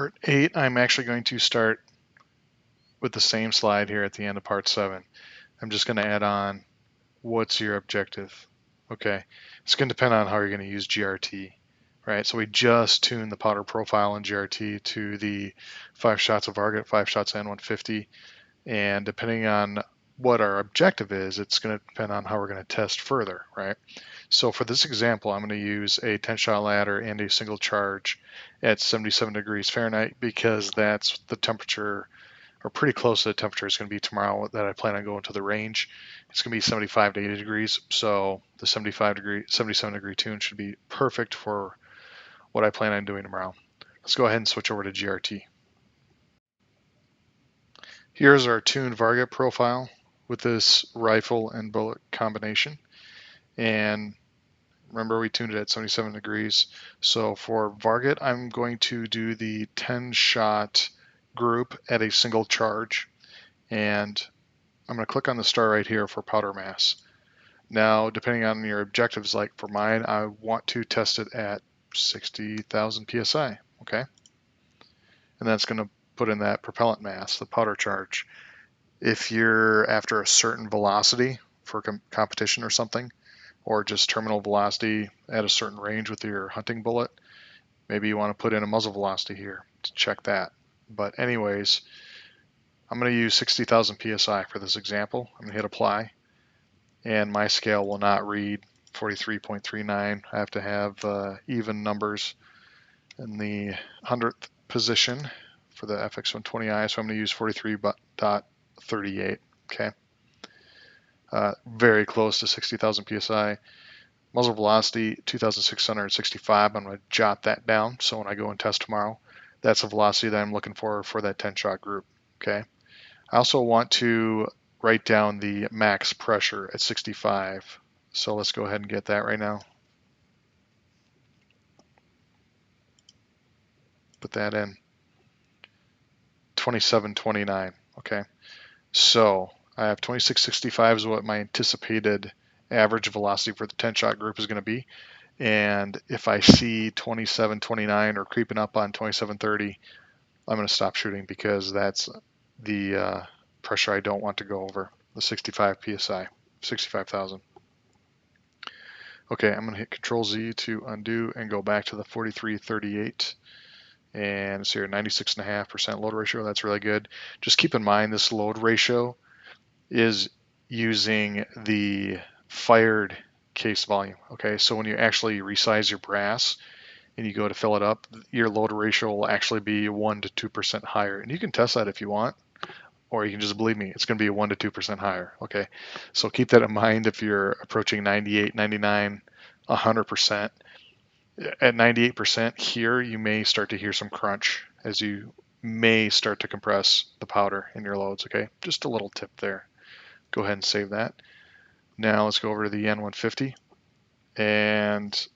part 8, I'm actually going to start with the same slide here at the end of part 7. I'm just going to add on, what's your objective? Okay, it's going to depend on how you're going to use GRT, right? So we just tuned the powder profile in GRT to the 5 shots of Varget, 5 shots N150, and depending on what our objective is, it's going to depend on how we're going to test further, right? So for this example, I'm going to use a 10-shot ladder and a single charge at 77 degrees Fahrenheit because that's the temperature, or pretty close to the temperature it's going to be tomorrow that I plan on going to the range. It's going to be 75 to 80 degrees, so the 77 degree tune should be perfect for what I plan on doing tomorrow. Let's go ahead and switch over to GRT. Here's our tuned Varget profile with this rifle and bullet combination. And remember, we tuned it at 77 degrees. So for Varget, I'm going to do the 10-shot group at a single charge. And I'm going to click on the star right here for powder mass. Now, depending on your objectives, like for mine, I want to test it at 60,000 psi. Okay. And that's going to put in that propellant mass, the powder charge. If you're after a certain velocity for competition or something, or just terminal velocity at a certain range with your hunting bullet, maybe you want to put in a muzzle velocity here to check that. But anyways, I'm going to use 60,000 psi for this example. I'm going to hit apply, and my scale will not read 43.39. I have to have even numbers in the 100th position for the FX120i, so I'm going to use 43.38. Okay, very close to 60,000 psi. Muzzle velocity 2,665. I'm going to jot that down, so when I go and test tomorrow, that's the velocity that I'm looking for that 10-shot group. Okay. I also want to write down the max pressure at 65. So let's go ahead and get that right now. Put that in. 2729. Okay. So I have 2665 is what my anticipated average velocity for the 10-shot group is going to be. And if I see 2729 or creeping up on 2730, I'm going to stop shooting because that's the pressure I don't want to go over, the 65 psi, 65,000. Okay, I'm going to hit Control Z to undo and go back to the 4338. And so you're 96.5% load ratio. That's really good. Just keep in mind this load ratio is using the fired case volume. Okay, so when you actually resize your brass and you go to fill it up, your load ratio will actually be 1 to 2% higher. And you can test that if you want, or you can just believe me, it's going to be 1 to 2% higher. Okay, so keep that in mind if you're approaching 98, 99, 100%. At 98% here, you may start to hear some crunch as you may start to compress the powder in your loads. Okay, just a little tip there. Go ahead and save that. Now let's go over to the N150 and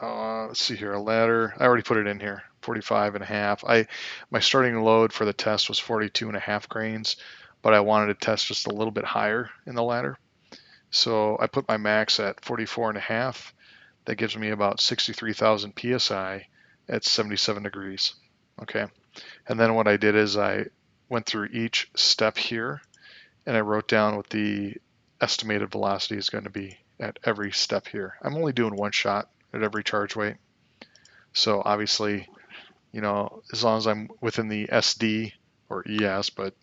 let's see here, a ladder. I already put it in here, 45.5. My starting load for the test was 42.5 grains, but I wanted to test just a little bit higher in the ladder. So I put my max at 44.5. That gives me about 63,000 psi at 77 degrees. Okay, and then what I did is I went through each step here and I wrote down what the estimated velocity is going to be at every step here. I'm only doing one shot at every charge weight. So obviously, you know, as long as I'm within the SD or ES, but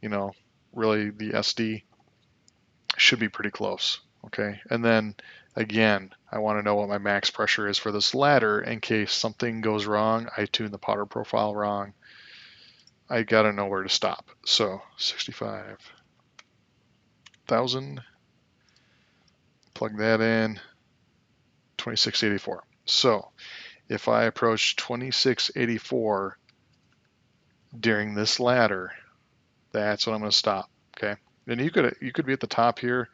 you know, really the SD should be pretty close. Okay, and then again, I want to know what my max pressure is for this ladder in case something goes wrong. I tune the powder profile wrong. I gotta know where to stop. So 65,000. Plug that in. 2684. So if I approach 2684 during this ladder, that's when I'm going to stop. Okay, and you could be at the top here,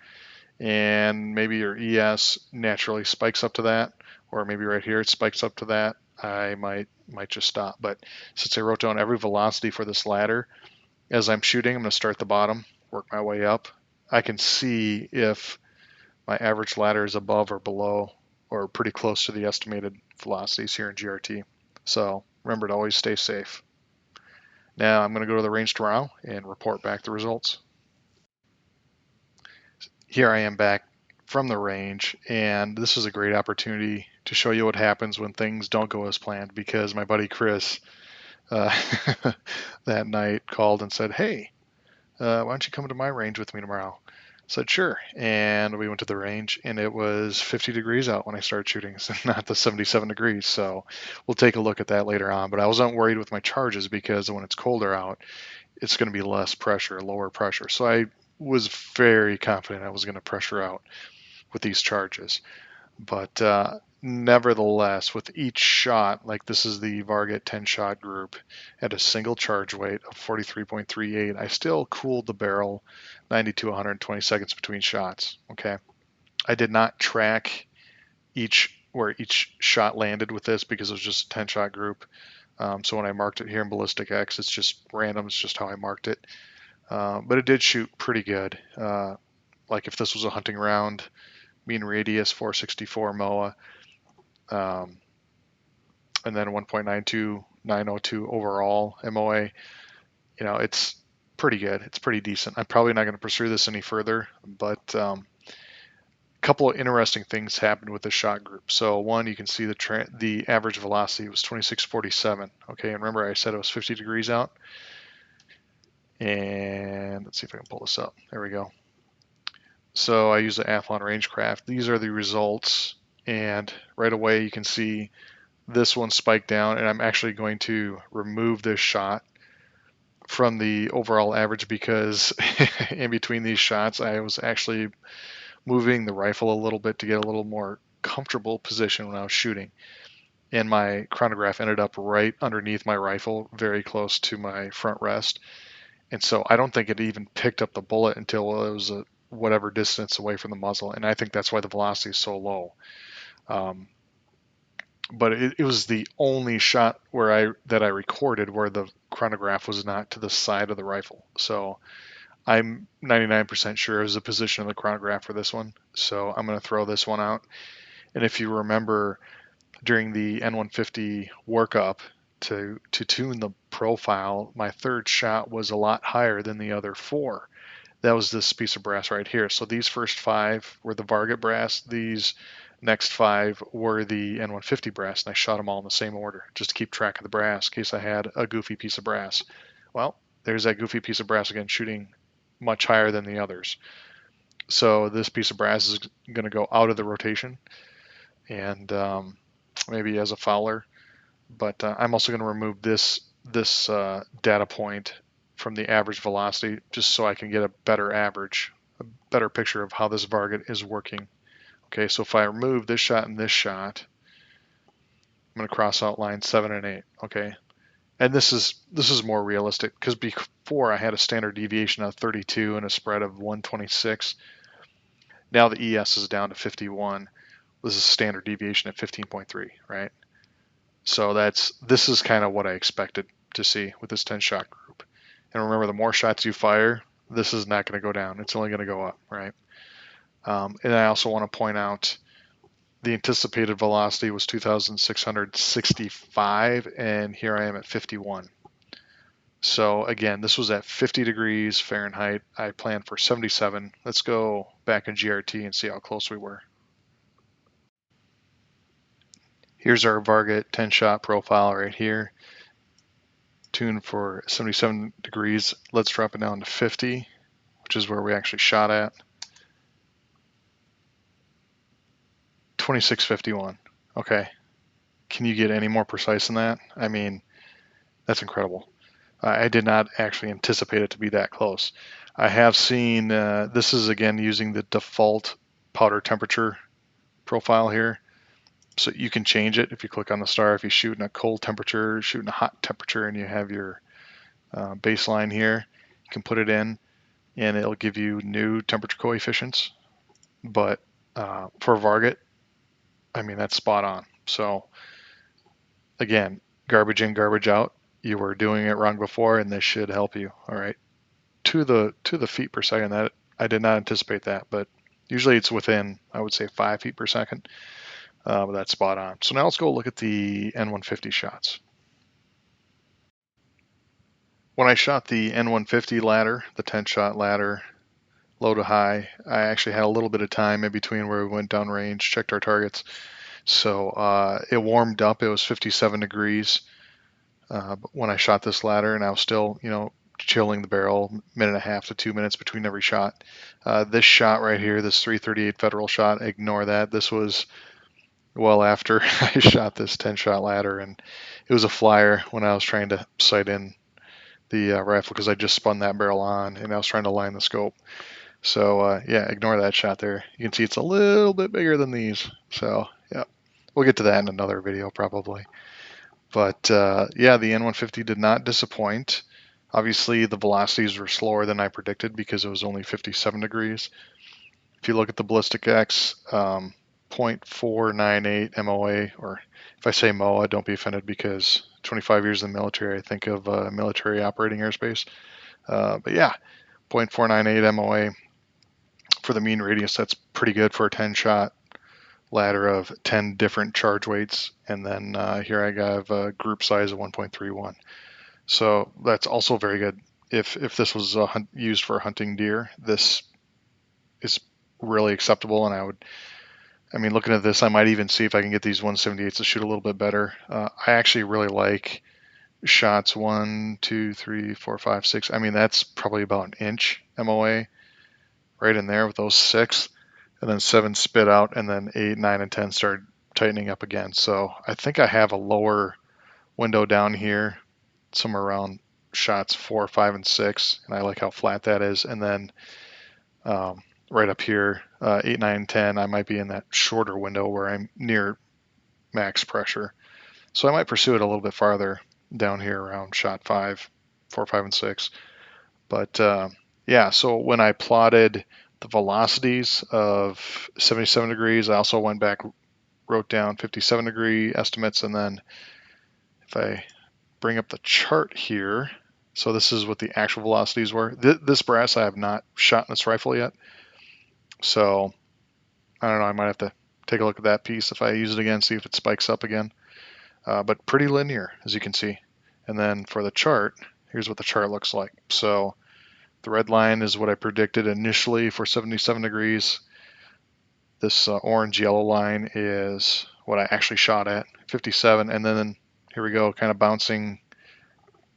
and maybe your ES naturally spikes up to that, or maybe right here it spikes up to that. I might just stop. But since I wrote down every velocity for this ladder, as I'm shooting, I'm going to start at the bottom, work my way up. I can see if my average ladder is above or below or pretty close to the estimated velocities here in GRT. So Remember to always stay safe. Now I'm going to go to the range tomorrow and report back the results. Here I am back from the range, and this is a great opportunity to show you what happens when things don't go as planned, because my buddy Chris uh, that night called and said, hey, why don't you come to my range with me tomorrow? I said, sure. And we went to the range, and it was 50 degrees out when I started shooting, so not the 77 degrees. So we'll take a look at that later on. But I wasn't worried with my charges, because when it's colder out, it's going to be less pressure, lower pressure. So I was very confident I was going to pressure out with these charges. But nevertheless, with each shot, like this is the Varget 10 shot group at a single charge weight of 43.38, I still cooled the barrel 90 to 120 seconds between shots. Okay. I did not track where each shot landed with this, because it was just a 10 shot group. So when I marked it here in Ballistic X, it's just random. It's just how I marked it. But it did shoot pretty good. Like if this was a hunting round, mean radius 464 MOA, and then 1.92902 overall MOA. It's pretty good. It's pretty decent. I'm probably not going to pursue this any further, but a couple of interesting things happened with the shot group. So one, you can see the average velocity was 2647. Okay, and remember I said it was 50 degrees out. And let's see if I can pull this up. There we go. So I use the Athlon Rangecraft. These are the results, and right away you can see this one spiked down, and I'm actually going to remove this shot from the overall average, because in between these shots I was actually moving the rifle a little bit to get a little more comfortable position when I was shooting, and my chronograph ended up right underneath my rifle, very close to my front rest, and so I don't think it even picked up the bullet until it was whatever distance away from the muzzle, and I think that's why the velocity is so low. But it was the only shot that I recorded where the chronograph was not to the side of the rifle. So I'm 99% sure it was the position of the chronograph for this one. So I'm going to throw this one out. And if you remember, during the N150 workup to tune the profile, my third shot was a lot higher than the other four. That was this piece of brass right here. So these first five were the Varget brass. These next five were the N150 brass, and I shot them all in the same order just to keep track of the brass in case I had a goofy piece of brass. Well, there's that goofy piece of brass again, shooting much higher than the others. So this piece of brass is going to go out of the rotation, and maybe as a fouler. But I'm also going to remove this data point from the average velocity, just so I can get a better picture of how this Varget is working. Okay, so if I remove this shot and this shot, I'm going to cross out lines 7 and 8. Okay, and this is more realistic, because before I had a standard deviation of 32 and a spread of 126. Now the ES is down to 51. This is standard deviation at 15.3, right? So this is kind of what I expected to see with this 10 shot group. And remember, the more shots you fire, this is not going to go down. It's only going to go up, right? And I also want to point out the anticipated velocity was 2,665, and here I am at 51. So again, this was at 50 degrees Fahrenheit. I planned for 77. Let's go back in GRT and see how close we were. Here's our Varget 10 shot profile right here. Tuned for 77 degrees. Let's drop it down to 50, which is where we actually shot at. 2651. Okay. Can you get any more precise than that? I mean, that's incredible. I did not actually anticipate it to be that close. I have seen, this is again using the default powder temperature profile here. So you can change it if you click on the star. If you shoot in a cold temperature, shoot in a hot temperature, and you have your baseline here, you can put it in, and it'll give you new temperature coefficients. But for Varget, I mean, that's spot on. So again, garbage in, garbage out. You were doing it wrong before, and this should help you. All right, to the feet per second. That I did not anticipate that, but usually it's within, I would say, 5 feet per second. But that's spot on. So now let's go look at the N150 shots. when I shot the N150 ladder, the 10-shot ladder, low to high, I actually had a little bit of time in between where we went down range, checked our targets. So it warmed up. It was 57 degrees when I shot this ladder, and I was still, chilling the barrel, minute and a half to 2 minutes between every shot. This shot right here, this 338 Federal shot, ignore that. This was well after I shot this 10-shot ladder, and it was a flyer when I was trying to sight in the rifle because I just spun that barrel on and I was trying to line the scope. So yeah, ignore that shot there. You can see it's a little bit bigger than these. So yeah, we'll get to that in another video probably. But yeah, the N150 did not disappoint. Obviously, the velocities were slower than I predicted because it was only 57 degrees. If you look at the Ballistic X, 0.498 MOA, or if I say MOA, don't be offended because 25 years in the military, I think of military operating airspace. But yeah, 0.498 MOA for the mean radius. That's pretty good for a 10-shot ladder of 10 different charge weights. And then here I have a group size of 1.31. So that's also very good. If this was used for hunting deer, this is really acceptable. And I mean, looking at this, I might even see if I can get these 178s to shoot a little bit better. I actually really like shots 1, 2, 3, 4, 5, 6. I mean, that's probably about an inch MOA right in there with those 6. And then 7 spit out, and then 8, 9, and 10 start tightening up again. So I think I have a lower window down here, somewhere around shots 4, 5, and 6, and I like how flat that is. And then right up here, 8, 9, 10, I might be in that shorter window where I'm near max pressure. So I might pursue it a little bit farther down here around shot 5, 4, 5, and 6. But yeah, so when I plotted the velocities of 77 degrees, I also went back, wrote down 57 degree estimates, and then if I bring up the chart here, so this is what the actual velocities were. This brass I have not shot in this rifle yet, so I don't know, I might have to take a look at that piece if I use it again, see if it spikes up again. But pretty linear, as you can see. And then for the chart, here's what the chart looks like. So the red line is what I predicted initially for 77 degrees. This orange-yellow line is what I actually shot at, 57. And then here we go, kind of bouncing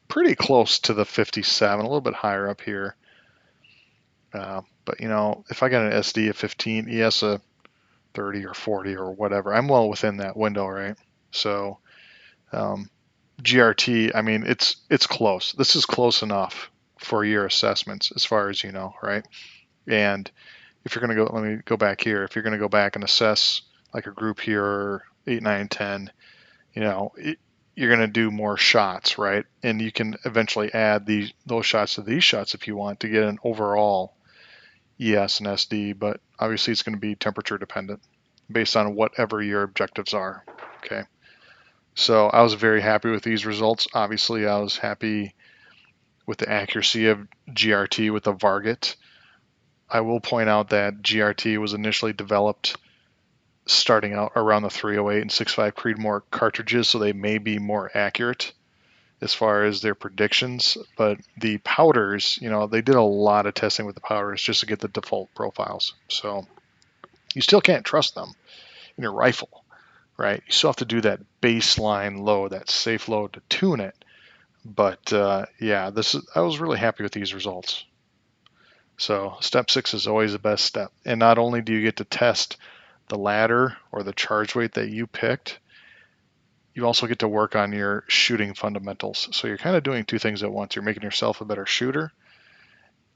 pretty close to the 57, a little bit higher up here. But, if I got an SD of 15, ES a 30 or 40 or whatever, I'm well within that window, right? So GRT, I mean, it's close. This is close enough for your assessments as far as you know, right? And if you're going to go, let me go back here. If you're going to go back and assess like a group here, 8, 9, 10, you're going to do more shots, right? And you can eventually add those shots to these shots if you want to get an overall ES and SD, but obviously it's going to be temperature dependent based on whatever your objectives are, okay? So I was very happy with these results. Obviously, I was happy with the accuracy of GRT with the Varget. I will point out that GRT was initially developed starting out around the 308 and 6.5 Creedmoor cartridges, so they may be more accurate as far as their predictions. But the powders, they did a lot of testing with the powders just to get the default profiles. So you still can't trust them in your rifle, right? You still have to do that baseline load, that safe load to tune it. But yeah, I was really happy with these results. So step 6 is always the best step. And not only do you get to test the ladder or the charge weight that you picked, you also get to work on your shooting fundamentals. So you're kind of doing two things at once. You're making yourself a better shooter,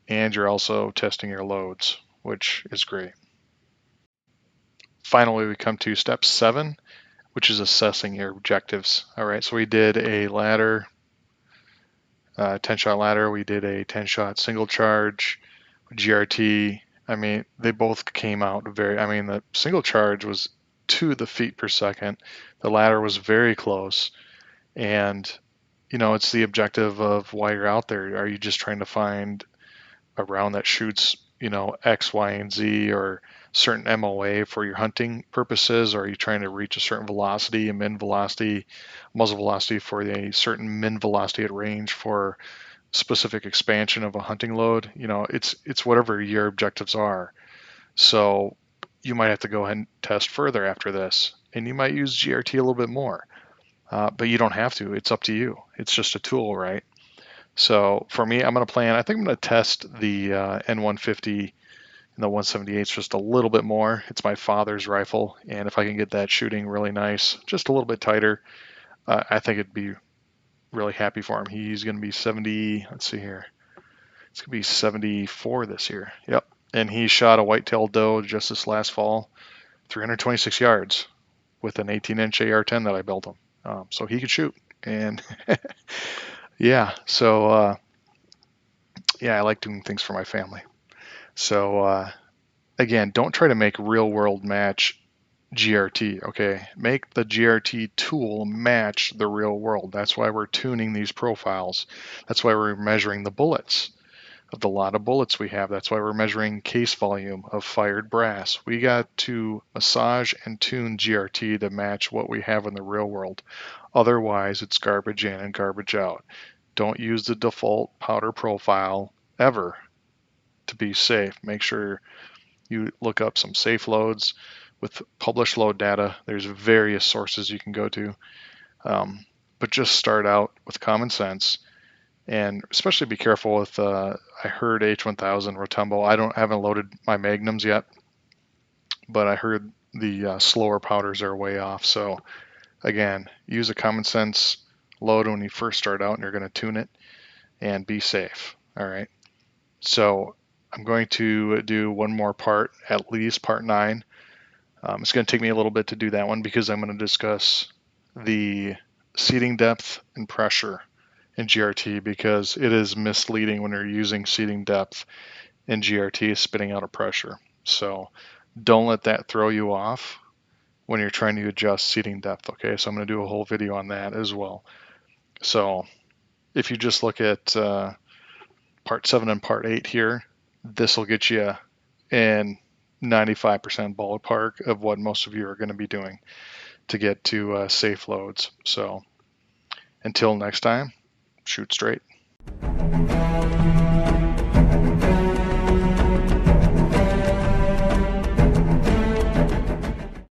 and you're also testing your loads, which is great. Finally, we come to step 7, which is assessing your objectives. All right, so we did a ladder, 10-shot ladder. We did a 10-shot single charge, GRT. I mean, they both came out the single charge was 2 the feet per second. The ladder was very close. And, it's the objective of why you're out there. Are you just trying to find a round that shoots, X, Y, and Z or certain MOA for your hunting purposes? Or are you trying to reach a certain velocity, a min velocity, muzzle velocity for a certain min velocity at range for specific expansion of a hunting load. You know, it's whatever your objectives are. So you might have to go ahead and test further after this, and you might use GRT a little bit more, but you don't have to. It's up to you. It's just a tool, right? So for me, I'm going to plan. I think I'm going to test the N150 and the 178 just a little bit more. It's my father's rifle, and if I can get that shooting really nice, just a little bit tighter, I think it'd be really happy for him. He's going to be 70. Let's see here. It's going to be 74 this year. Yep. And he shot a white-tailed doe just this last fall, 326 yards with an 18-inch AR-10 that I built him. So he could shoot. And yeah, so yeah, I like doing things for my family. So again, don't try to make real-world match GRT, okay? Make the GRT tool match the real world. That's why we're tuning these profiles. That's why we're measuring the bullets of the lot of bullets we have. That's why we're measuring case volume of fired brass. We got to massage and tune GRT to match what we have in the real world. Otherwise, it's garbage in and garbage out. Don't use the default powder profile ever to be safe. Make sure you look up some safe loads with published load data. There's various sources you can go to, but just start out with common sense, and especially be careful with. I heard H1000 Rotumbo. Haven't loaded my magnums yet, but I heard the slower powders are way off. So again, use a common sense load when you first start out, and you're going to tune it, and be safe. All right. So I'm going to do one more part, at least part 9. It's going to take me a little bit to do that one because I'm going to discuss the seating depth and pressure in GRT, because it is misleading when you're using seating depth in GRT spitting out a pressure. So don't let that throw you off when you're trying to adjust seating depth, okay? So I'm going to do a whole video on that as well. So if you just look at part 7 and part 8 here, this will get you in 95% ballpark of what most of you are going to be doing to get to safe loads. So until next time, shoot straight.